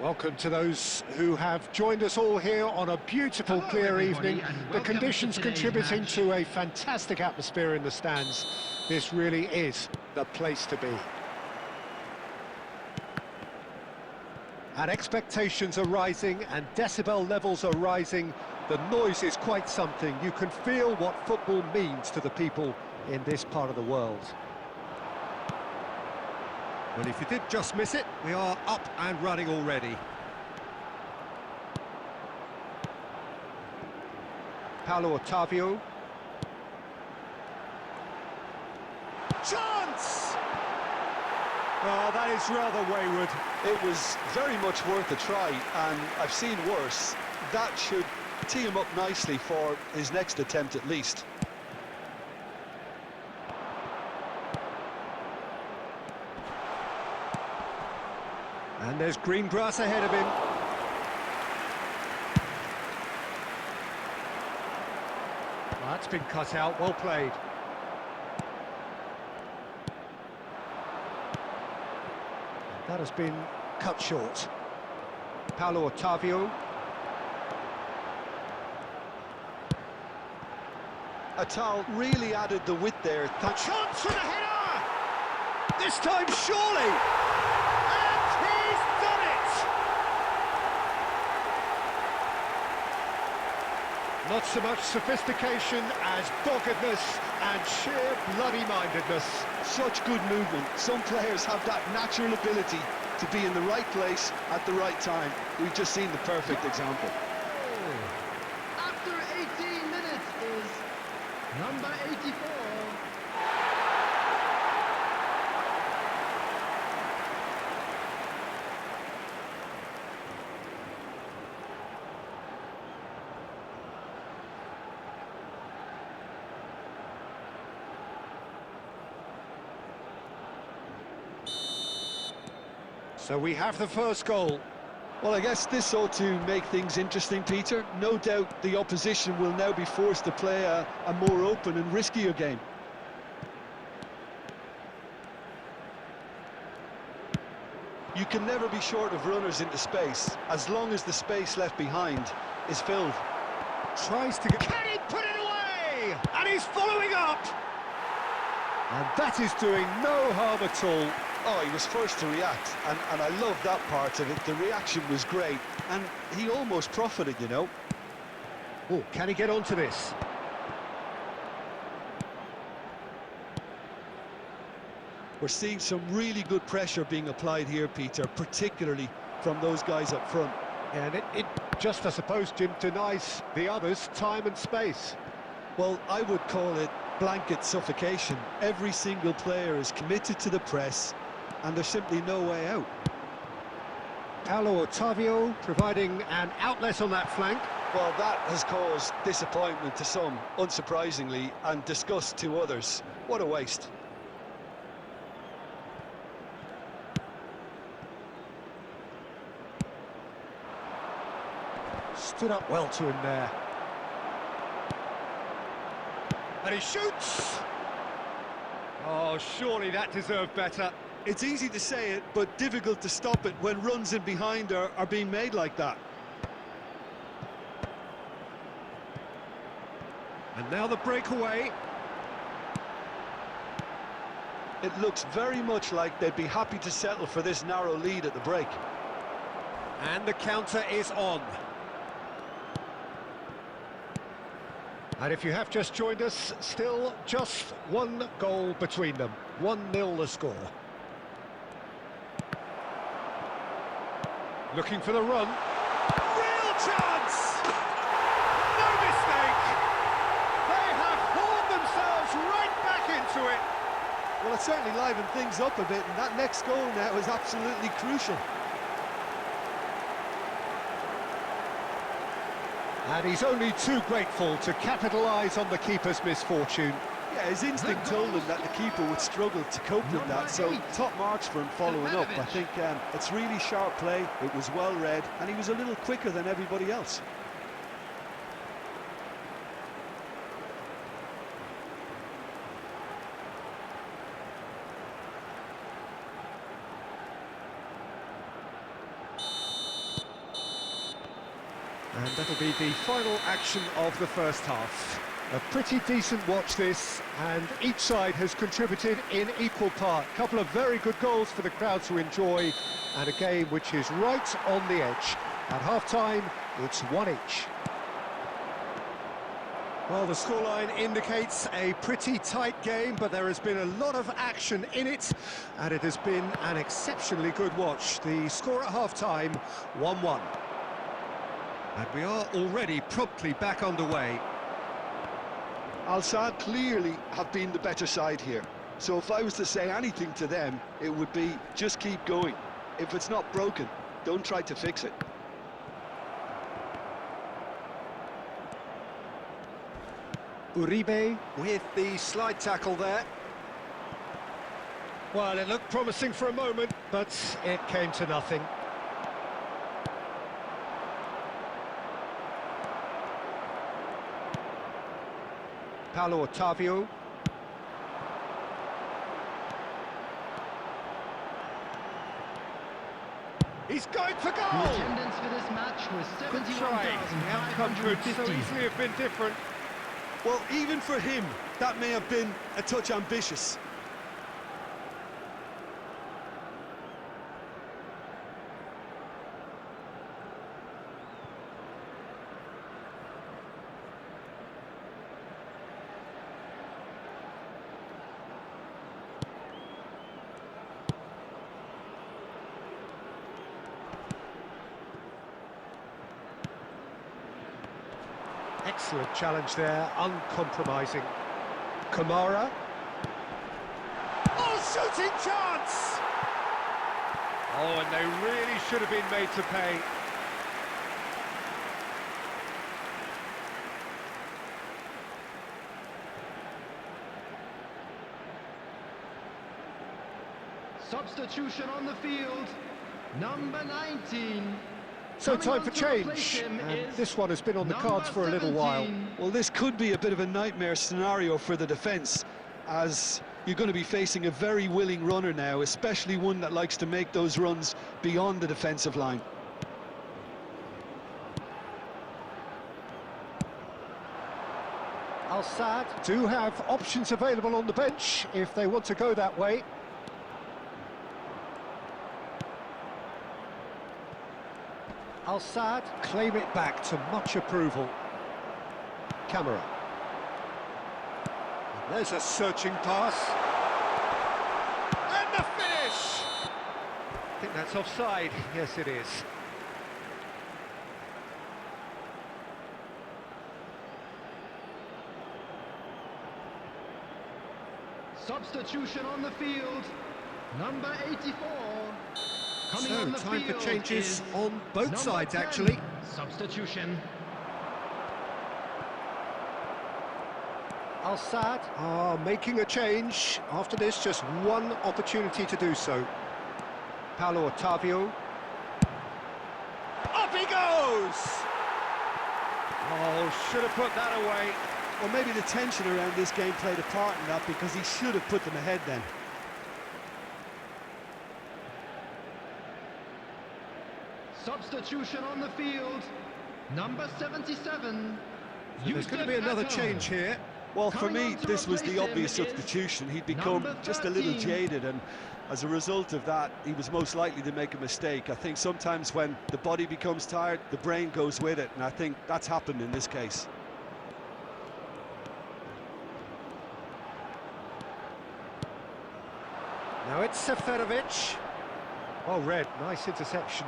Welcome to those who have joined us all here on a beautiful, clear evening. The conditions contributing to a fantastic atmosphere in the stands. This really is the place to be. And expectations are rising and decibel levels are rising. The noise is quite something. You can feel what football means to the people in this part of the world. Well, if you did just miss it, we are up and running already. Paulo Otavio. Chance! Oh, that is rather wayward. It was very much worth a try, and I've seen worse. That should tee him up nicely for his next attempt at least. And there's green grass ahead of him. Well, that's been cut out, well played. That has been cut short. Paulo Otavio. Atal really added the width there. A chance for the header! This time, surely! And he's done it! Not so much sophistication as doggedness and sheer bloody-mindedness. Such good movement. Some players have that natural ability to be in the right place at the right time. We've just seen the perfect example. After 18 minutes is number 84. So we have the first goal. Well, I guess this ought to make things interesting, Peter. No doubt the opposition will now be forced to play a more open and riskier game. You can never be short of runners into space, as long as the space left behind is filled. Tries to get... Can he put it away? And he's following up! And that is doing no harm at all. Oh, he was first to react, and I love that part of it. The reaction was great, and he almost profited, you know. Oh, can he get onto this? We're seeing some really good pressure being applied here, Peter, particularly from those guys up front. Yeah, and it just, I suppose, Jim, denies the others time and space. Well, I would call it blanket suffocation. Every single player is committed to the press, and there's simply no way out. Paulo Otavio providing an outlet on that flank. Well, that has caused disappointment to some, unsurprisingly, and disgust to others. What a waste. Stood up well to him there. And he shoots! Oh, surely that deserved better. It's easy to say it, but difficult to stop it when runs in behind are being made like that. And now the breakaway. It looks very much like they'd be happy to settle for this narrow lead at the break. And the counter is on. And if you have just joined us, still just one goal between them. 1-0 the score. Looking for the run. Real chance! No mistake! They have hauled themselves right back into it. Well, it certainly livened things up a bit, and that next goal now is absolutely crucial. And he's only too grateful to capitalise on the keeper's misfortune. Yeah, his instinct told him that the keeper would struggle to cope with that, so top marks for him following up. I think it's really sharp play, it was well read, and he was a little quicker than everybody else. And that'll be the final action of the first half. A pretty decent watch this, and each side has contributed in equal part. A couple of very good goals for the crowd to enjoy, and a game which is right on the edge. At half-time, it's 1 each. Well, the scoreline indicates a pretty tight game, but there has been a lot of action in it, and it has been an exceptionally good watch. The score at half-time, 1-1. And we are already promptly back underway. Al Sadd clearly have been the better side here. So if I was to say anything to them, it would be just keep going. If it's not broken, don't try to fix it. Uribe with the slide tackle there. Well, it looked promising for a moment, but it came to nothing. Paulo Otavio. He's going for goal! The attendance for this match was Good try. The outcome could so easily have been different. Well, even for him, that may have been a touch ambitious. Excellent challenge there, uncompromising. Kamara. Oh, shooting chance! Oh, and they really should have been made to pay. Substitution on the field, number 19. So time for change, and this one has been on the cards for a little while. Well, this could be a bit of a nightmare scenario for the defence, as you're going to be facing a very willing runner now, especially one that likes to make those runs beyond the defensive line. Al Sadd do have options available on the bench if they want to go that way. Al Sadd claim it back to much approval. Camera. There's a searching pass. And the finish! I think that's offside. Yes, it is. Substitution on the field, number 84. Coming So, on the time for field changes on both number sides, 10. actually. Substitution. Al Sadd are making a change. After this, just one opportunity to do so. Paulo Otavio. Up he goes! Oh, should have put that away. Well, maybe the tension around this game played a part in that, because he should have put them ahead then. Substitution on the field, number 77. So there's going to be another change here. Well, for Coming me, on to this was the replace obvious him is substitution. He'd become number just a little 13. jaded, and as a result of that, he was most likely to make a mistake. I think sometimes when the body becomes tired, the brain goes with it, and I think that's happened in this case. Now it's Seferovic. Oh, red, nice interception.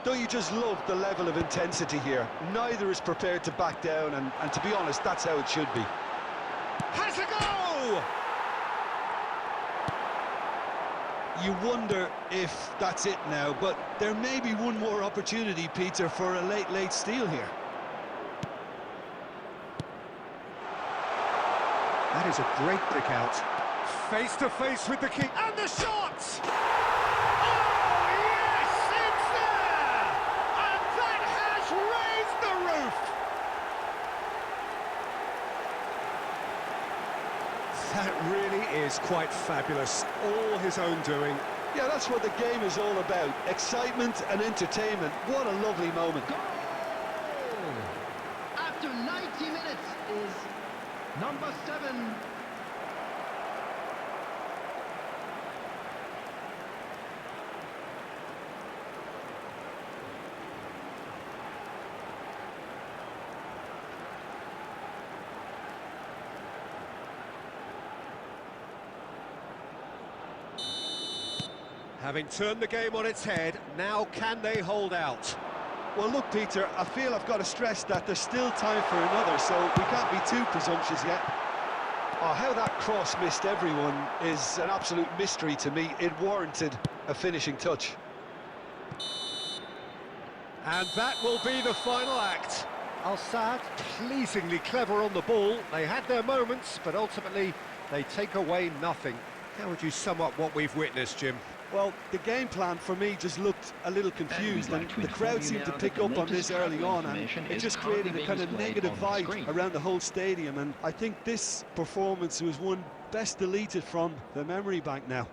Don't you just love the level of intensity here? Neither is prepared to back down, and to be honest, that's how it should be. Has a go! You wonder if that's it now, but there may be one more opportunity, Peter, for a late steal here. That is a great pick out. Face to face with the king, and the shot! Oh, yes, it's there! And that has raised the roof! That really is quite fabulous, all his own doing. Yeah, that's what the game is all about. Excitement and entertainment. What a lovely moment. Number 7. Having turned the game on its head, now can they hold out? Well, look, Peter, I feel I've got to stress that there's still time for another, so we can't be too presumptuous yet. Oh, how that cross missed everyone is an absolute mystery to me. It warranted a finishing touch. And that will be the final act. Al-Saad pleasingly clever on the ball. They had their moments, but ultimately they take away nothing. How would you sum up what we've witnessed, Jim? Well, the game plan for me just looked a little confused, and the crowd seemed to pick up on this early on, and it just created a kind of negative vibe around the whole stadium, and I think this performance was one best deleted from the memory bank now.